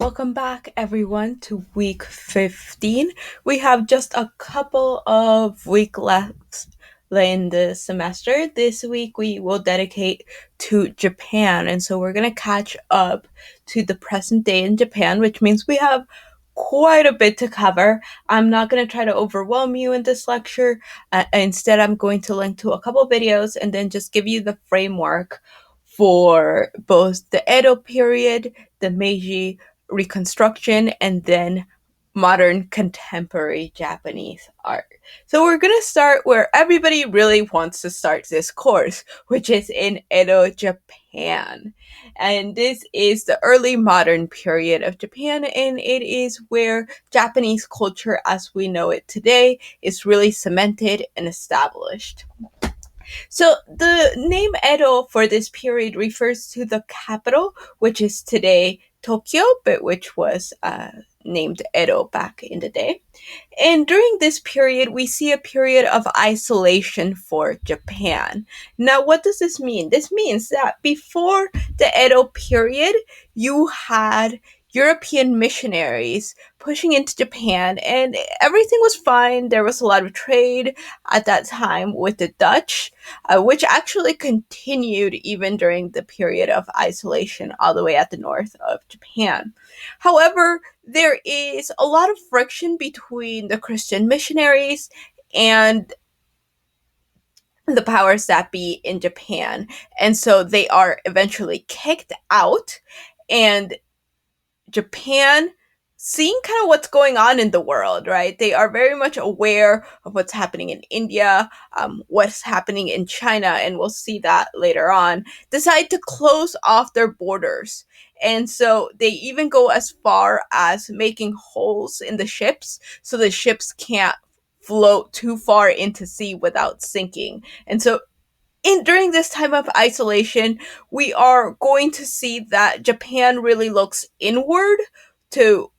Welcome back, everyone, to week 15. We have just a couple of weeks left in the semester. This week, we will dedicate to Japan, and so we're going to catch up to the present day in Japan, which means we have quite a bit to cover. I'm not going to try to overwhelm you in this lecture. Instead, I'm going to link to a couple videos and then just give you the framework for both the Edo period, the Meiji Reconstruction, and then modern contemporary Japanese art. So we're going to start where everybody really wants to start this course, which is in Edo, Japan. And this is the early modern period of Japan, and it is where Japanese culture as we know it today is really cemented and established. So the name Edo for this period refers to the capital, which is today Tokyo, but which was named Edo back in the day. And during this period, we see a period of isolation for Japan. Now, what does this mean? This means that before the Edo period, you had European missionaries pushing into Japan, and everything was fine. There was a lot of trade at that time with the Dutch, which actually continued even during the period of isolation all the way at the north of Japan. However, there is a lot of friction between the Christian missionaries and the powers that be in Japan. And so they are eventually kicked out, and Japan, seeing kind of what's going on in the world, right? They are very much aware of what's happening in India, what's happening in China, and we'll see that later on, decide to close off their borders. And so they even go as far as making holes in the ships so the ships can't float too far into sea without sinking. And so during this time of isolation, we are going to see that Japan really looks inward to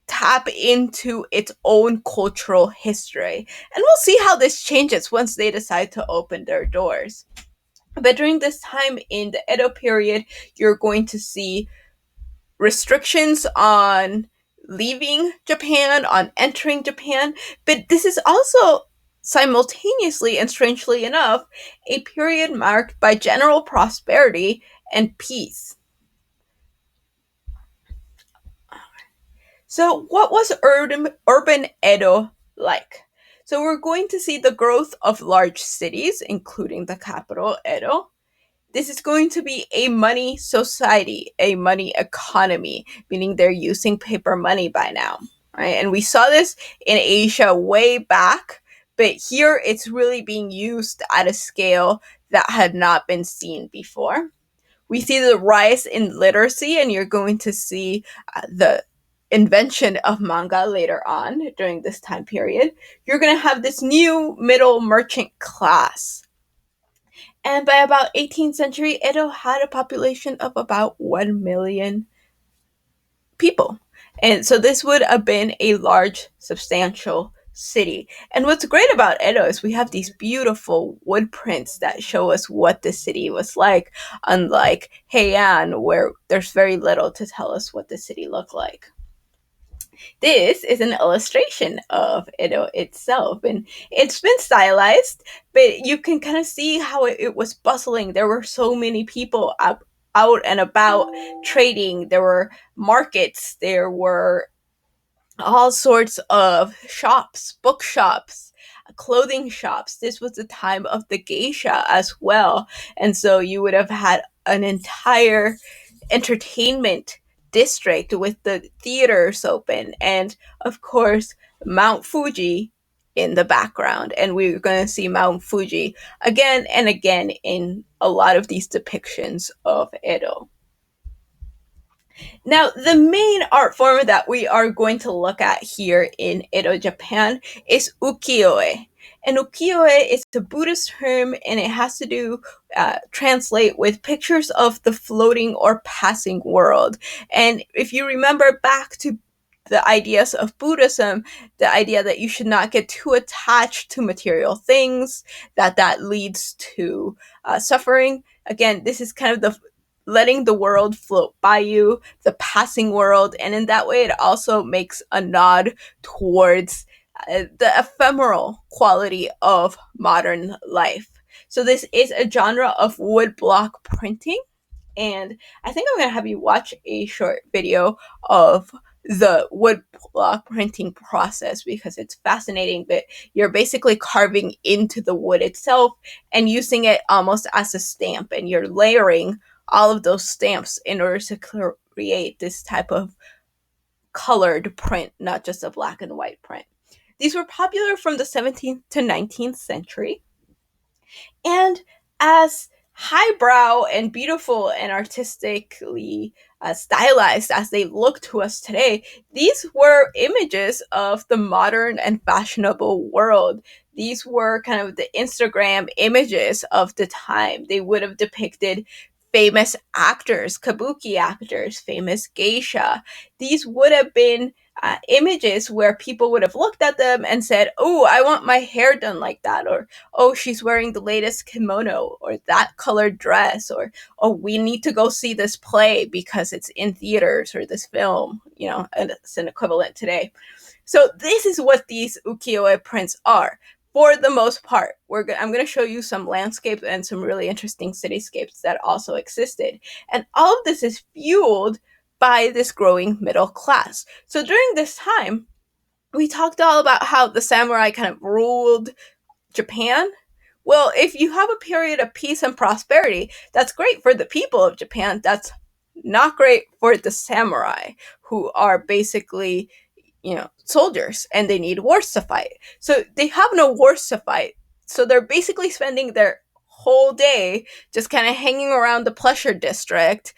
tap into its own cultural history. And we'll see how this changes once they decide to open their doors. But during this time in the Edo period, you're going to see restrictions on leaving Japan, on entering Japan, but this is also simultaneously and strangely enough a period marked by general prosperity and peace. So, what was urban Edo like? So, we're going to see the growth of large cities, including the capital, Edo. This is going to be a money society, a money economy, meaning they're using paper money by now, right? And we saw this in Asia way back, but here it's really being used at a scale that had not been seen before. We see the rise in literacy, and you're going to see the invention of manga later on during this time period. You're going to have this new middle merchant class, and by about 18th century, Edo had a population of about 1 million people. And so this would have been a large, substantial city. And what's great about Edo is we have these beautiful wood prints that show us what the city was like, unlike Heian, where there's very little to tell us what the city looked like. This is an illustration of Edo itself, and it's been stylized, but you can kind of see how it was bustling. There were so many people out and about trading. There were markets, there were all sorts of shops, bookshops, clothing shops. This was the time of the geisha as well, and so you would have had an entire entertainment district with the theaters open, and of course Mount Fuji in the background. And we're going to see Mount Fuji again and again in a lot of these depictions of Edo. Now, the main art form that we are going to look at here in Edo, Japan is ukiyo-e. And ukiyo-e is a Buddhist term, and it has to do, translate with pictures of the floating or passing world. And if you remember back to the ideas of Buddhism, the idea that you should not get too attached to material things, that leads to suffering. Again, this is kind of the letting the world float by you, the passing world, and in that way it also makes a nod towards the ephemeral quality of modern life. So this is a genre of woodblock printing, and I think I'm gonna have you watch a short video of the wood block printing process because it's fascinating that you're basically carving into the wood itself and using it almost as a stamp, and you're layering all of those stamps in order to create this type of colored print, not just a black and white print. These were popular from the 17th to 19th century, and as highbrow and beautiful and artistically stylized as they look to us today, these were images of the modern and fashionable world. These were kind of the Instagram images of the time. They would have depicted famous actors, kabuki actors, famous geisha. These would have been images where people would have looked at them and said, "Oh, I want my hair done like that," or "Oh, she's wearing the latest kimono," or "that colored dress," or "Oh, we need to go see this play because it's in theaters," or "this film," and it's an equivalent today. So this is what these ukiyo-e prints are. For the most part, I'm going to show you some landscapes and some really interesting cityscapes that also existed. And all of this is fueled by this growing middle class. So during this time, we talked all about how the samurai kind of ruled Japan. Well, if you have a period of peace and prosperity, that's great for the people of Japan. That's not great for the samurai, who are basically, soldiers, and they need wars to fight. So they have no wars to fight. So they're basically spending their whole day just kind of hanging around the pleasure district,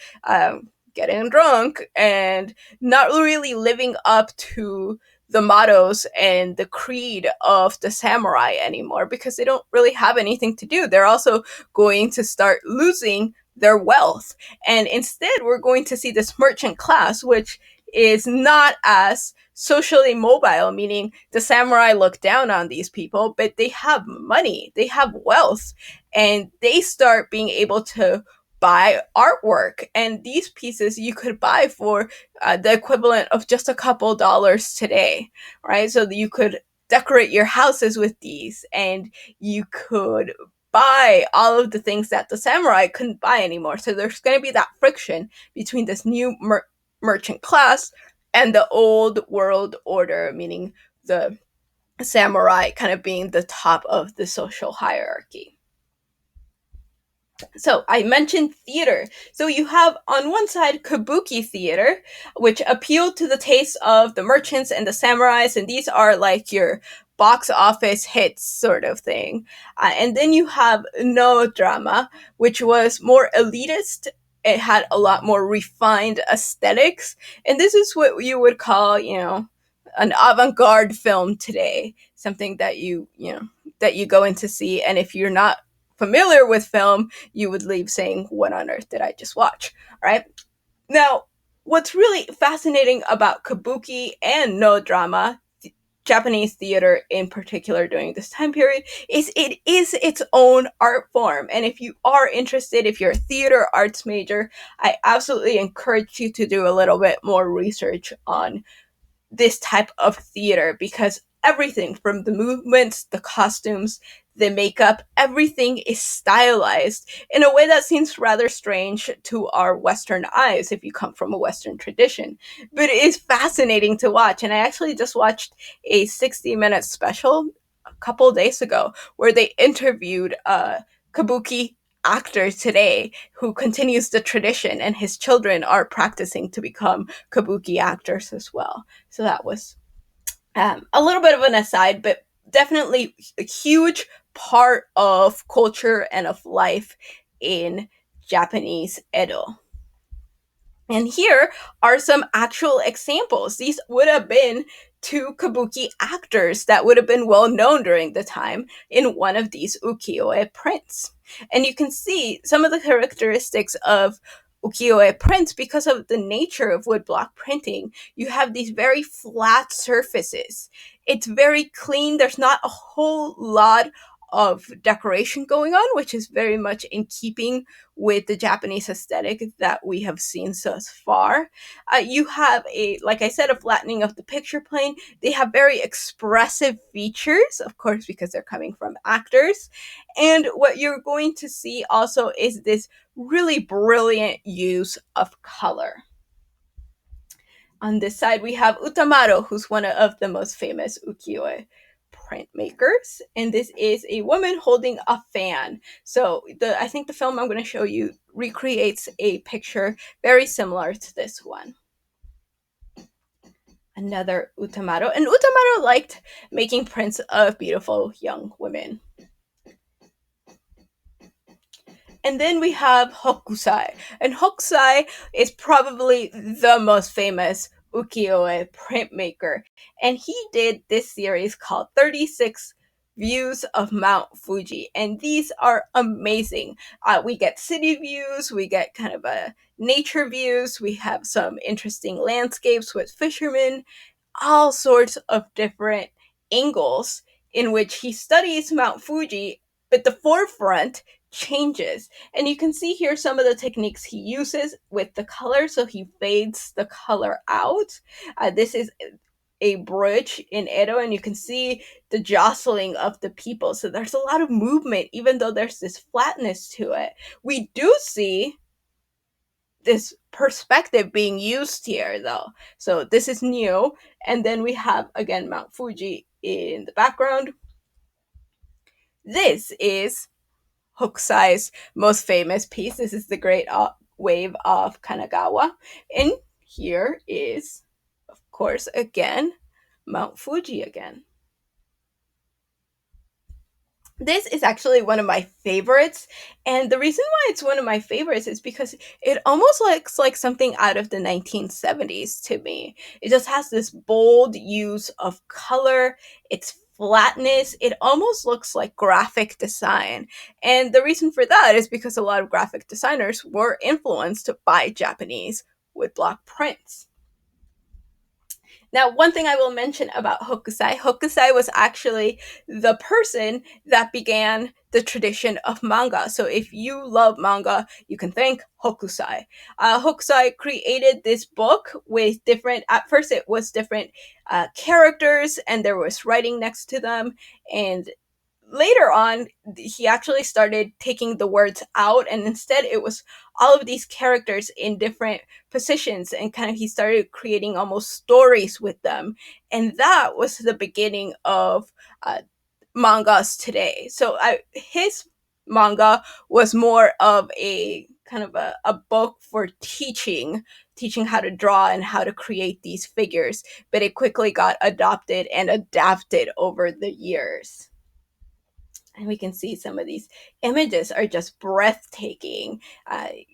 getting drunk, and not really living up to the mottos and the creed of the samurai anymore because they don't really have anything to do. They're also going to start losing their wealth. And instead, we're going to see this merchant class, which is not as socially mobile, meaning the samurai look down on these people, but they have money, they have wealth, and they start being able to buy artwork. And these pieces you could buy for the equivalent of just a couple dollars today, right? So that you could decorate your houses with these, and you could buy all of the things that the samurai couldn't buy anymore. So there's going to be that friction between this new merchant class and the old world order, meaning the samurai kind of being the top of the social hierarchy. So I mentioned theater. So you have on one side kabuki theater, which appealed to the tastes of the merchants and the samurais, and these are like your box office hits sort of thing. And then you have no drama, which was more elitist. It had a lot more refined aesthetics, and this is what you would call, an avant-garde film today, something that that you go in to see, and if you're not familiar with film, you would leave saying, "What on earth did I just watch?" Right? Now, what's really fascinating about kabuki and no drama, Japanese theater in particular during this time period, is it is its own art form. And if you are interested, if you're a theater arts major, I absolutely encourage you to do a little bit more research on this type of theater, because everything from the movements, the costumes, the makeup, everything is stylized in a way that seems rather strange to our Western eyes if you come from a Western tradition. But it is fascinating to watch. And I actually just watched a 60-minute special a couple days ago where they interviewed a kabuki actor today who continues the tradition, and his children are practicing to become kabuki actors as well. So that was a little bit of an aside, but definitely a huge part of culture and of life in Japanese Edo. And here are some actual examples. These would have been two kabuki actors that would have been well known during the time in one of these ukiyo-e prints. And you can see some of the characteristics of ukiyo-e prints because of the nature of woodblock printing. You have these very flat surfaces. It's very clean. There's not a whole lot of decoration going on, which is very much in keeping with the Japanese aesthetic that we have seen so far. You have like I said, a flattening of the picture plane. They have very expressive features, of course, because they're coming from actors. And what you're going to see also is this really brilliant use of color. On this side, we have Utamaro, who's one of the most famous ukiyo-e printmakers, and this is a woman holding a fan. So I think the film I'm going to show you recreates a picture very similar to this one. Another Utamaro, and Utamaro liked making prints of beautiful young women. And then we have Hokusai. And Hokusai is probably the most famous ukiyo-e printmaker. And he did this series called 36 Views of Mount Fuji. And these are amazing. We get city views, we get kind of a nature views, we have some interesting landscapes with fishermen, all sorts of different angles in which he studies Mount Fuji, but the forefront changes. And you can see here some of the techniques he uses with the color. So he fades the color out. This is a bridge in Edo, and you can see the jostling of the people. So there's a lot of movement, even though there's this flatness to it. We do see this perspective being used here, though. So this is new. And then we have, again, Mount Fuji in the background. This is Hokusai's most famous piece. This is the Great Wave of Kanagawa. And here is, of course, again, Mount Fuji again. This is actually one of my favorites, and the reason why it's one of my favorites is because it almost looks like something out of the 1970s to me. It just has this bold use of color, its flatness. It almost looks like graphic design, and the reason for that is because a lot of graphic designers were influenced by Japanese woodblock prints. Now, one thing I will mention about Hokusai was actually the person that began the tradition of manga. So if you love manga, you can thank Hokusai. Hokusai created this book with different, at first it was different characters, and there was writing next to them. And later on, he actually started taking the words out, and instead it was all of these characters in different positions, and kind of he started creating almost stories with them, and that was the beginning of mangas today. So his manga was more of a kind of a book for teaching how to draw and how to create these figures, but it quickly got adopted and adapted over the years. And we can see some of these images are just breathtaking.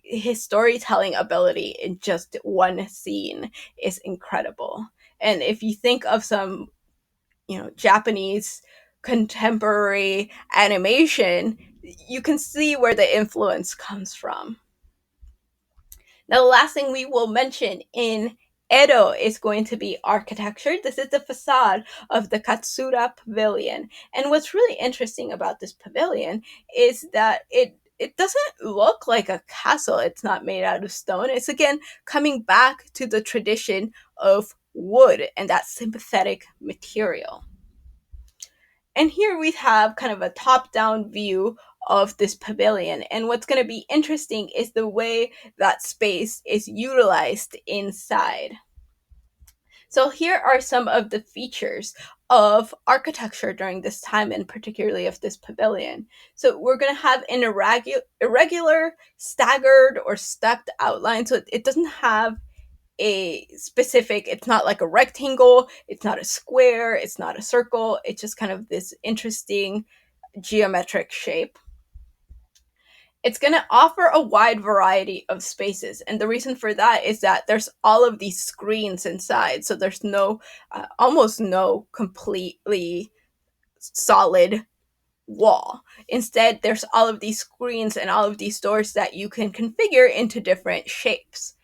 His storytelling ability in just one scene is incredible. And if you think of some, Japanese contemporary animation, you can see where the influence comes from. Now, the last thing we will mention in Edo is going to be architecture. This is the facade of the Katsura Pavilion. And what's really interesting about this pavilion is that it doesn't look like a castle. It's not made out of stone. It's again coming back to the tradition of wood and that sympathetic material. And here we have kind of a top down view of this pavilion. And what's going to be interesting is the way that space is utilized inside. So here are some of the features of architecture during this time, and particularly of this pavilion. So we're going to have an irregular, staggered, or stepped outline. So it doesn't have a specific, it's not like a rectangle, it's not a square, it's not a circle, it's just kind of this interesting geometric shape. It's going to offer a wide variety of spaces, and the reason for that is that there's all of these screens inside, so there's almost no completely solid wall. Instead, there's all of these screens and all of these doors that you can configure into different shapes.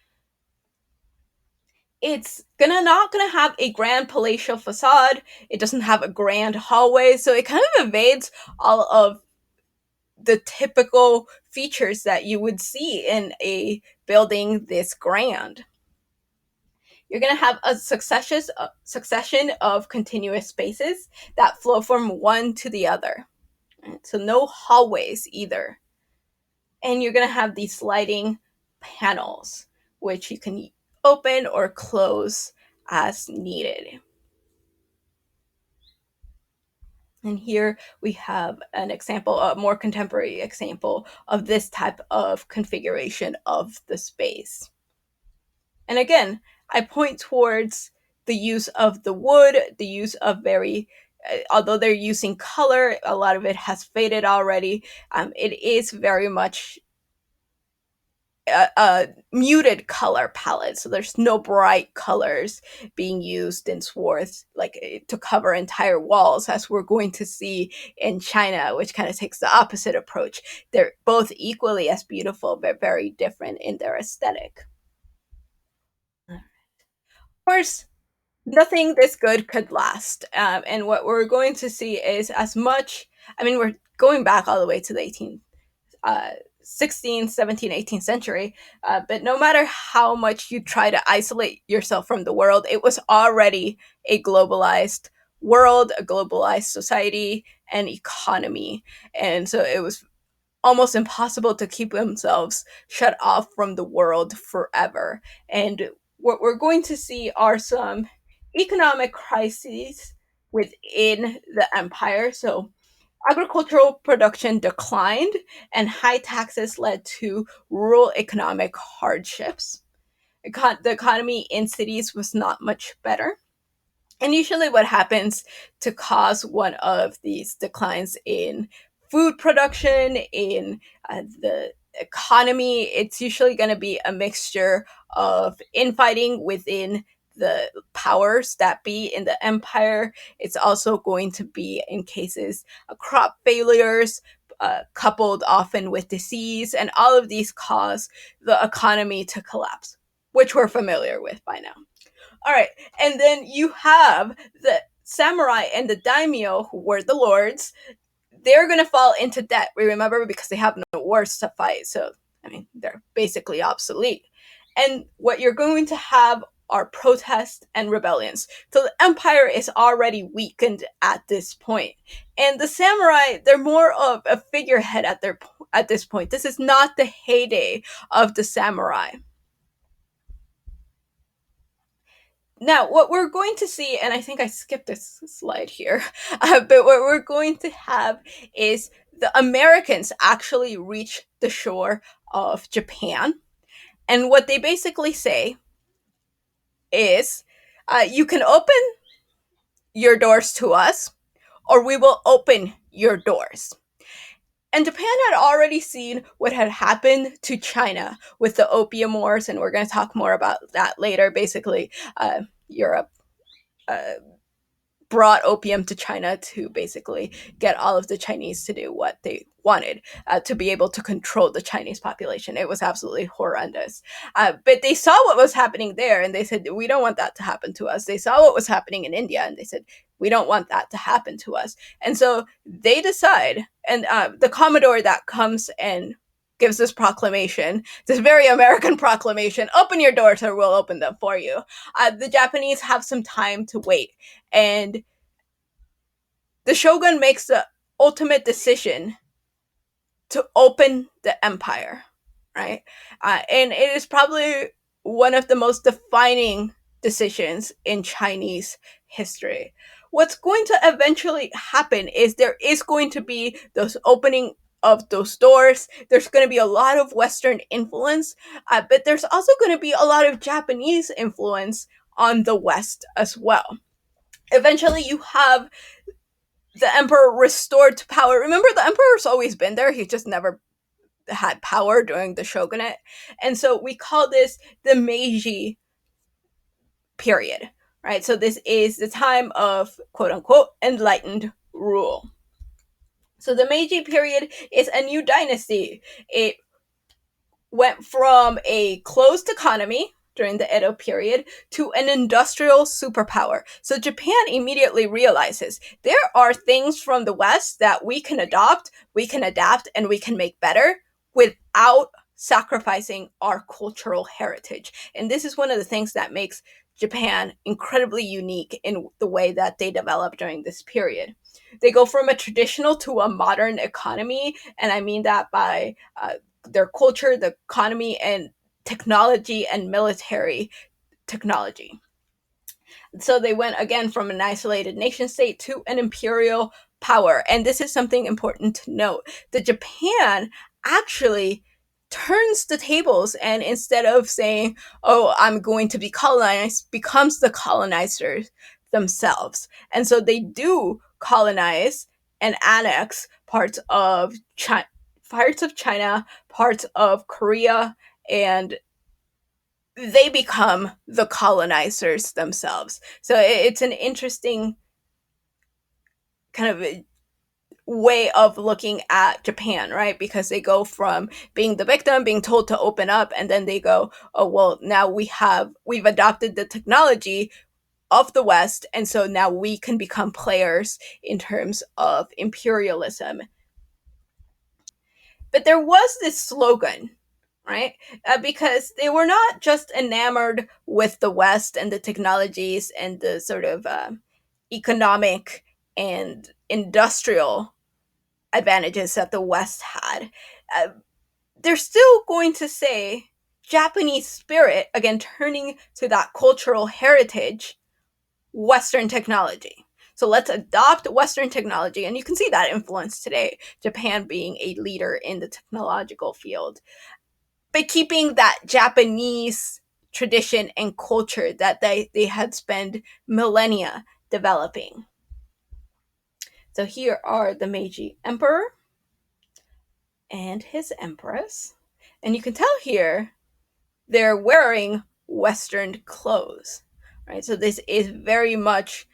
It's gonna not gonna have a grand palatial facade. It doesn't have a grand hallway, so it kind of evades all of the typical features that you would see in a building this grand. You're going to have a succession of continuous spaces that flow from one to the other. Right? So no hallways either. And you're going to have these sliding panels, which you can open or close as needed. And here we have an example, a more contemporary example of this type of configuration of the space. And again, I point towards the use of the wood, the use of although they're using color, a lot of it has faded already. It is very much a muted color palette, so there's no bright colors being used in swarth like to cover entire walls, as we're going to see in China, which kind of takes the opposite approach. They're both equally as beautiful, but very different in their aesthetic. Of course, nothing this good could last. And what we're going to see is as much, I mean, we're going back all the way to the 16th, 17th, 18th century, but no matter how much you try to isolate yourself from the world, it was already a globalized world, a globalized society and economy. And so it was almost impossible to keep themselves shut off from the world forever. And what we're going to see are some economic crises within the empire. So agricultural production declined, and high taxes led to rural economic hardships. The economy in cities was not much better. And usually, what happens to cause one of these declines in food production, in the economy, it's usually going to be a mixture of infighting within the powers that be in the empire. It's also going to be, in cases, crop failures, coupled often with disease, and all of these cause the economy to collapse, which we're familiar with by now. All right, and then you have the samurai and the daimyo, who were the lords. They're gonna fall into debt. We remember, because they have no wars to fight. So I mean, they're basically obsolete. And what you're going to have are protests and rebellions. So the empire is already weakened at this point, and the samurai, they're more of a figurehead at this point. This is not the heyday of the samurai. Now, what we're going to see, and I think I skipped this slide here, but what we're going to have is the Americans actually reach the shore of Japan. And what they basically say is, you can open your doors to us, or we will open your doors. And Japan had already seen what had happened to China with the Opium Wars, and we're going to talk more about that later. Basically, Europe uh, brought opium to China to basically get all of the Chinese to do what they wanted, to be able to control the Chinese population. It was absolutely horrendous. But they saw what was happening there, and they said, we don't want that to happen to us. They saw what was happening in India, and they said, we don't want that to happen to us. And so they decide, and the Commodore that comes and gives this proclamation, this very American proclamation, open your doors or we'll open them for you. The Japanese have some time to wait, and the shogun makes the ultimate decision to open the empire, right? And it is probably one of the most defining decisions in Chinese history. What's going to eventually happen is there is going to be those opening of those doors. There's going to be a lot of Western influence, but there's also going to be a lot of Japanese influence on the West as well. Eventually, you have the emperor restored to power. Remember, the emperor's always been there. He just never had power during the shogunate. And so we call this the Meiji period, right? So this is the time of quote unquote enlightened rule. So the Meiji period is a new dynasty. It went from a closed economy during the Edo period to an industrial superpower. So Japan immediately realizes there are things from the West that we can adopt, we can adapt, and we can make better without sacrificing our cultural heritage. And this is one of the things that makes Japan incredibly unique in the way that they develop during this period. They go from a traditional to a modern economy, and I mean that by their culture, the economy, and technology and military technology. So they went again from an isolated nation state to an imperial power. And this is something important to note that Japan actually turns the tables, and instead of saying, oh, I'm going to be colonized, becomes the colonizers themselves. And so they do colonize and annex parts of China, parts of Korea, and they become the colonizers themselves. So it's an interesting kind of way of looking at Japan, right? Because they go from being the victim, being told to open up, and then they go, oh well, now we've adopted the technology of the West, and so now we can become players in terms of imperialism. But there was this slogan, right? Because they were not just enamored with the West and the technologies and the sort of economic and industrial advantages that the West had. Uh, they're still going to say Japanese spirit, again, turning to that cultural heritage, Western technology. So let's adopt Western technology. And you can see that influence today, Japan being a leader in the technological field, by keeping that Japanese tradition and culture that they had spent millennia developing. So here are the Meiji Emperor and his Empress. And you can tell here they're wearing Western clothes, right? So this is very much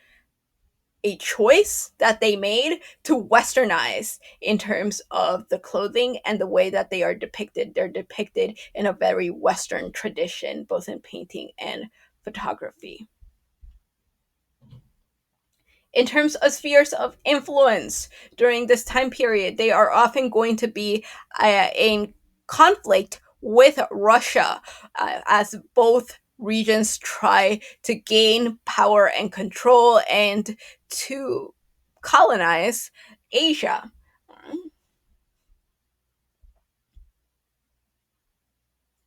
a choice that they made to westernize in terms of the clothing and the way that they are depicted. They're depicted in a very Western tradition, both in painting and photography. In terms of spheres of influence during this time period, they are often going to be in conflict with Russia, as both regions try to gain power and control and to colonize Asia.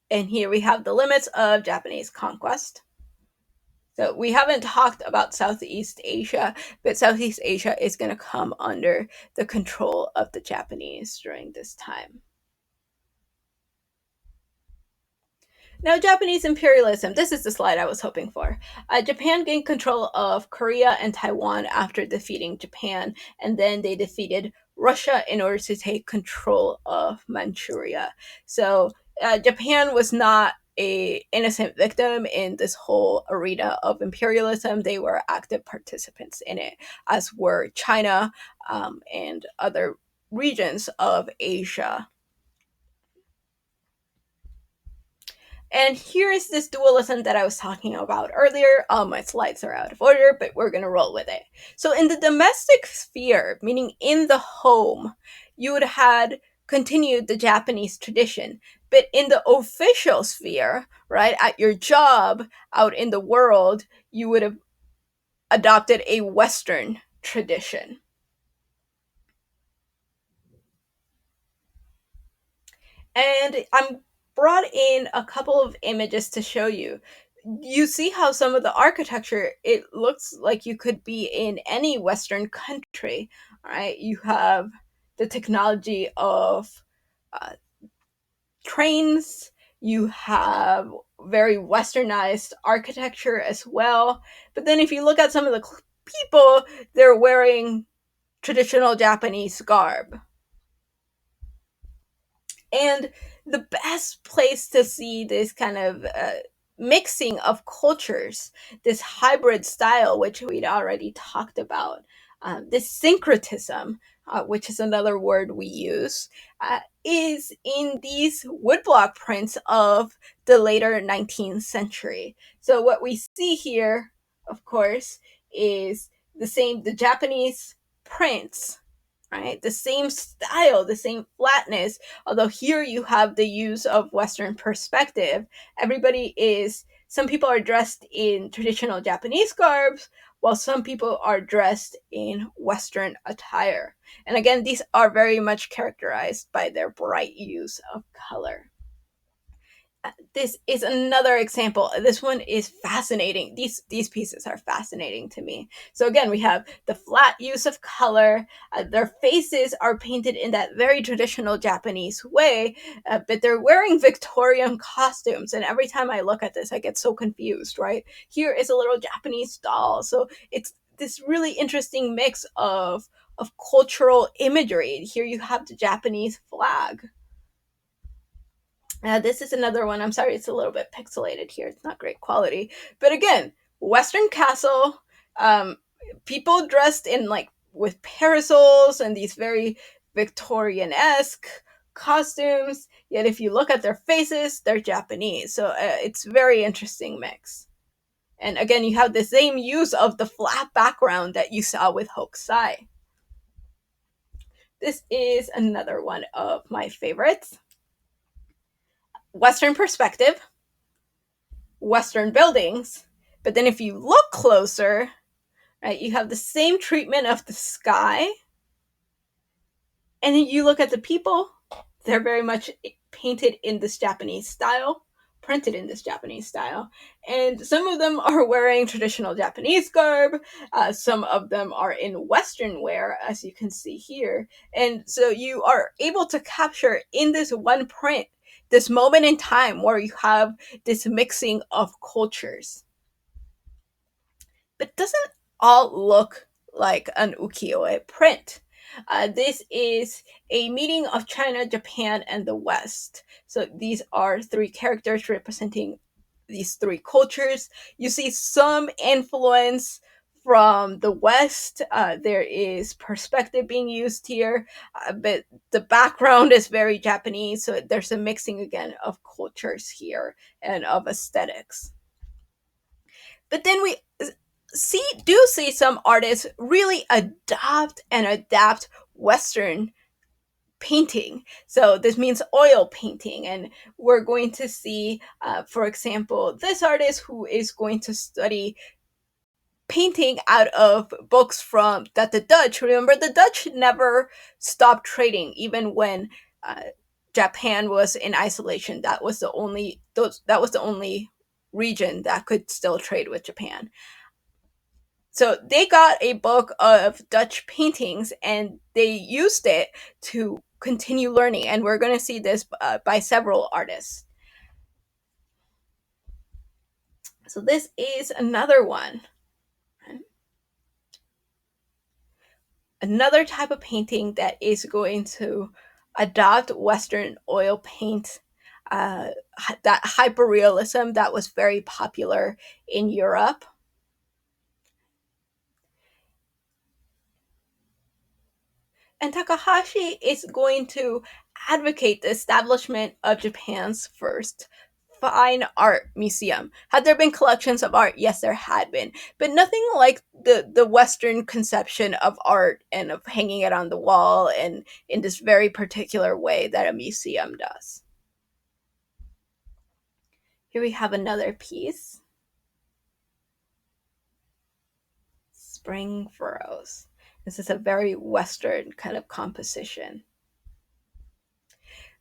And here we have the limits of Japanese conquest. So we haven't talked about Southeast Asia, but Southeast Asia is going to come under the control of the Japanese during this time. Now, Japanese imperialism. This is the slide I was hoping for. Japan gained control of Korea and Taiwan after defeating Japan, and then they defeated Russia in order to take control of Manchuria. So Japan was not a innocent victim in this whole arena of imperialism. They were active participants in it, as were China and other regions of Asia. And here is this dualism that I was talking about earlier. My slides are out of order, but we're going to roll with it. So in the domestic sphere, meaning in the home, you would have had continued the Japanese tradition. But in the official sphere, right, at your job, out in the world, you would have adopted a Western tradition. And I'm brought in a couple of images to show you. You see how some of the architecture, it looks like you could be in any Western country, right? You have the technology of uh, trains, you have very westernized architecture as well. But then if you look at some of the people, they're wearing traditional Japanese garb. And the best place to see this kind of mixing of cultures, this hybrid style, which we'd already talked about, this syncretism, which is another word we use, is in these woodblock prints of the later 19th century. So what we see here, of course, is the Japanese prints, right? The same style, the same flatness, although here you have the use of Western perspective. Some people are dressed in traditional Japanese garbs, while some people are dressed in Western attire. And again, these are very much characterized by their bright use of color. This is another example. This one is fascinating. These pieces are fascinating to me. So again, we have the flat use of color. Their faces are painted in that very traditional Japanese way, but they're wearing Victorian costumes. And every time I look at this, I get so confused. Right here is a little Japanese doll. So it's this really interesting mix of cultural imagery. Here you have the Japanese flag. This is another one. I'm sorry, it's a little bit pixelated here. It's not great quality. But again, Western castle, um, people dressed in like with parasols and these very Victorian esque costumes. Yet if you look at their faces, they're Japanese. So it's very interesting mix. And again, you have the same use of the flat background that you saw with Hokusai. This is another one of my favorites. Western perspective, Western buildings. But then if you look closer, right, you have the same treatment of the sky. And then you look at the people, they're very much painted in this Japanese style, printed in this Japanese style. And some of them are wearing traditional Japanese garb. Some of them are in Western wear, as you can see here. And so you are able to capture in this one print this moment in time where you have this mixing of cultures. But doesn't all look like an ukiyo-e print. This is a meeting of China, Japan, and the West. So these are three characters representing these three cultures. You see some influence from the West. There is perspective being used here, but the background is very Japanese. So there's a mixing again of cultures here and of aesthetics. But then we see some artists really adopt and adapt Western painting. So this means oil painting, and we're going to see, for example, this artist who is going to study painting out of books from that the Dutch. Remember, the Dutch never stopped trading, even when Japan was in isolation. That was the only region that could still trade with Japan. So they got a book of Dutch paintings and they used it to continue learning. And we're going to see this by several artists. So this is another one. Another type of painting that is going to adopt Western oil paint, that hyperrealism that was very popular in Europe. And Takahashi is going to advocate the establishment of Japan's first fine art museum. Had there been collections of art? Yes, there had been, but nothing like the Western conception of art and of hanging it on the wall and in this very particular way that a museum does. Here we have another piece. Spring furrows. This is a very Western kind of composition.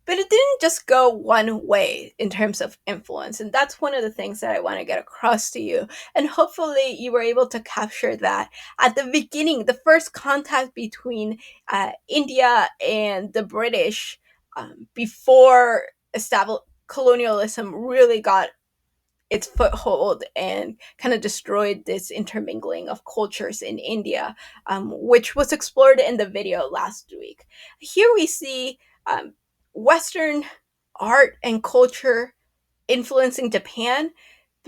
But it didn't just go one way in terms of influence. And that's one of the things that I want to get across to you. And hopefully you were able to capture that at the beginning, the first contact between India and the British, before colonialism really got its foothold and kind of destroyed this intermingling of cultures in India, which was explored in the video last week. Here we see Western art and culture influencing Japan,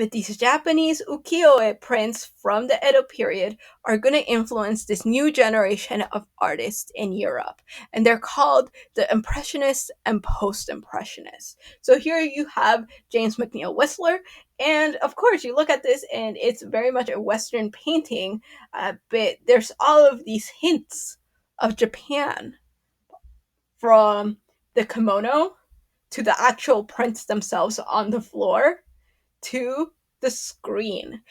But these Japanese ukiyo-e prints from the Edo period are going to influence this new generation of artists in Europe. And they're called the Impressionists and Post-Impressionists. So here you have James McNeill Whistler. And of course, you look at this and it's very much a Western painting, but there's all of these hints of Japan, from the kimono to the actual prints themselves on the floor to the screen.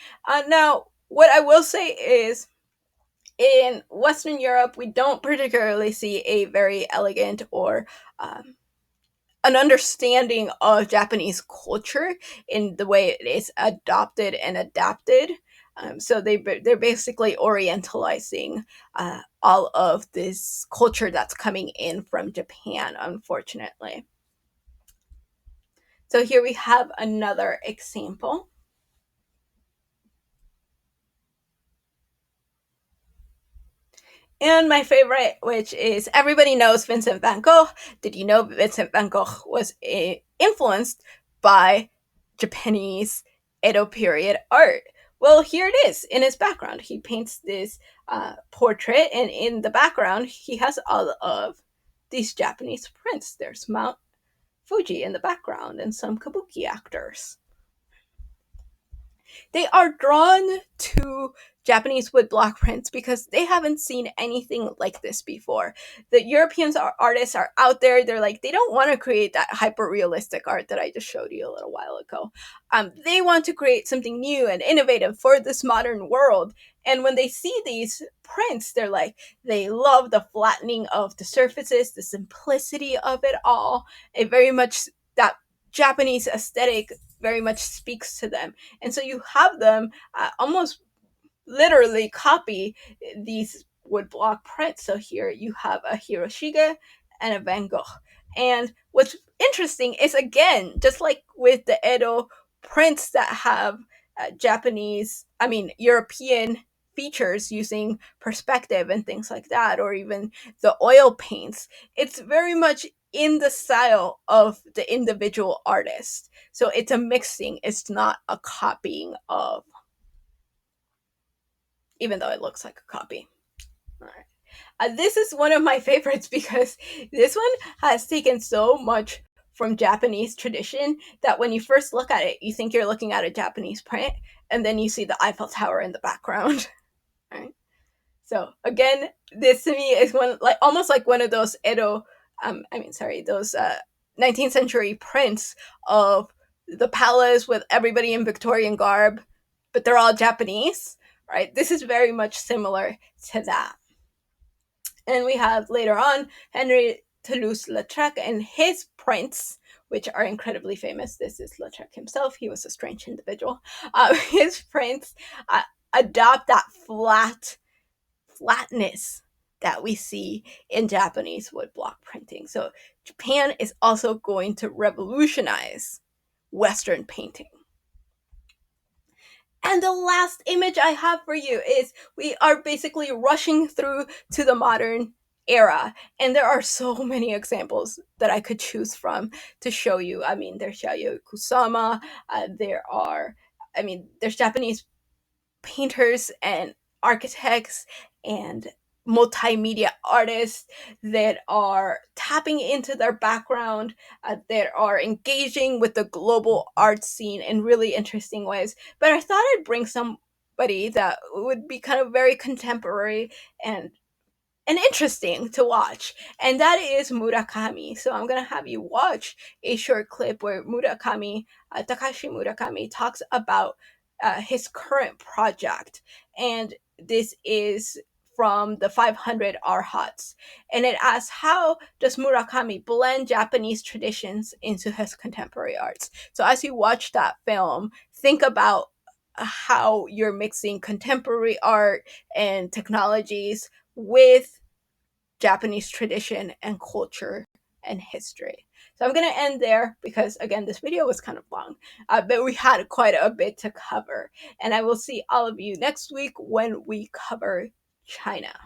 Now, what I will say is, in Western Europe, we don't particularly see a very elegant or an understanding of Japanese culture in the way it is adopted and adapted. So they're basically orientalizing all of this culture that's coming in from Japan, unfortunately. So here we have another example. And my favorite, which is everybody knows Vincent van Gogh. Did you know Vincent van Gogh was influenced by Japanese Edo period art? Well, here it is in his background. He paints this portrait, and in the background, he has all of these Japanese prints. There's Mount Fuji in the background and some kabuki actors. They are drawn to Japanese woodblock prints because they haven't seen anything like this before. The Europeans artists are out there. They're like, they don't want to create that hyper realistic art that I just showed you a little while ago. They want to create something new and innovative for this modern world. And when they see these prints, they're like, they love the flattening of the surfaces, the simplicity of it all. It very much, that Japanese aesthetic very much speaks to them. And so you have them almost literally copy these woodblock prints. So here you have a Hiroshige and a Van Gogh. And what's interesting is, again, just like with the Edo prints that have European features using perspective and things like that, or even the oil paints, it's very much in the style of the individual artist. So it's a mixing, it's not a copying of, even though it looks like a copy. All right. This is one of my favorites because this one has taken so much from Japanese tradition that when you first look at it, you think you're looking at a Japanese print, and then you see the Eiffel Tower in the background. Right? So again, this to me is one, like almost like one of those Edo, those 19th century prints of the palace with everybody in Victorian garb, but they're all Japanese, right? This is very much similar to that. And we have later on Henry Toulouse-Lautrec and his prints, which are incredibly famous. This is Lautrec himself. He was a strange individual. His prints adopt that flatness that we see in Japanese woodblock printing. So Japan is also going to revolutionize Western painting. And the last image I have for you is, we are basically rushing through to the modern era. And there are so many examples that I could choose from to show you. There's Yayoi Kusama. There's Japanese painters and architects and multimedia artists that are tapping into their background, that are engaging with the global art scene in really interesting ways. But I thought I'd bring somebody that would be kind of very contemporary and interesting to watch, and that is Murakami. So I'm going to have you watch a short clip where Takashi Murakami, talks about his current project, and this is from the 500 ARHS, and it asks, how does Murakami blend Japanese traditions into his contemporary arts? So as you watch that film, think about how you're mixing contemporary art and technologies with Japanese tradition and culture and history. So I'm going to end there because, again, this video was kind of long, but we had quite a bit to cover. And I will see all of you next week when we cover China.